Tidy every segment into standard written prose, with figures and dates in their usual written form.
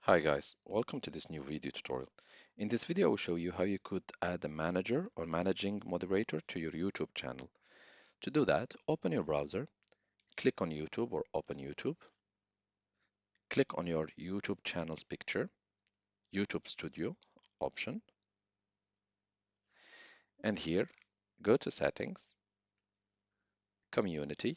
Hi guys, welcome to this new video tutorial. In this video, I will show you how you could add a manager or managing moderator to your YouTube channel. To do that, open your browser, click on YouTube or open YouTube, click on your YouTube channel's picture, YouTube Studio option, and here, go to Settings, Community,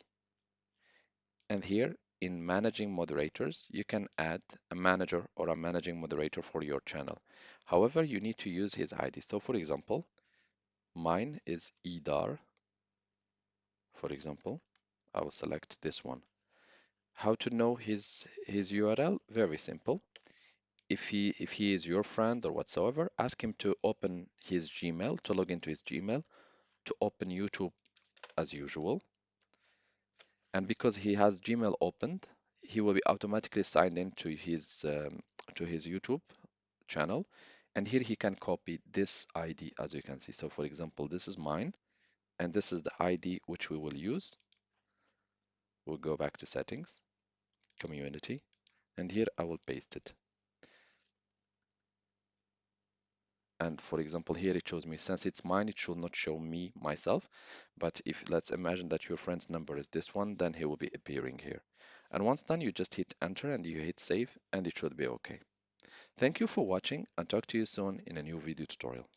and here in Managing Moderators, you can add a manager or a managing moderator for your channel. However, you need to use his ID. So for example, mine is Idar. For example, I will select this one. How to know his URL? Very simple. If he is your friend or whatsoever, ask him to open his Gmail, to log into his Gmail, to open YouTube as usual. And because he has Gmail opened, he will be automatically signed into his YouTube channel. And here he can copy this ID as you can see. So for example, this is mine, and this is the ID which we will use. We'll go back to settings, community, and here I will paste it. And for example, here it shows me, since it's mine, it should not show me myself. But if let's imagine that your friend's number is this one, then he will be appearing here. And once done, you just hit enter and you hit save and it should be okay. Thank you for watching and talk to you soon in a new video tutorial.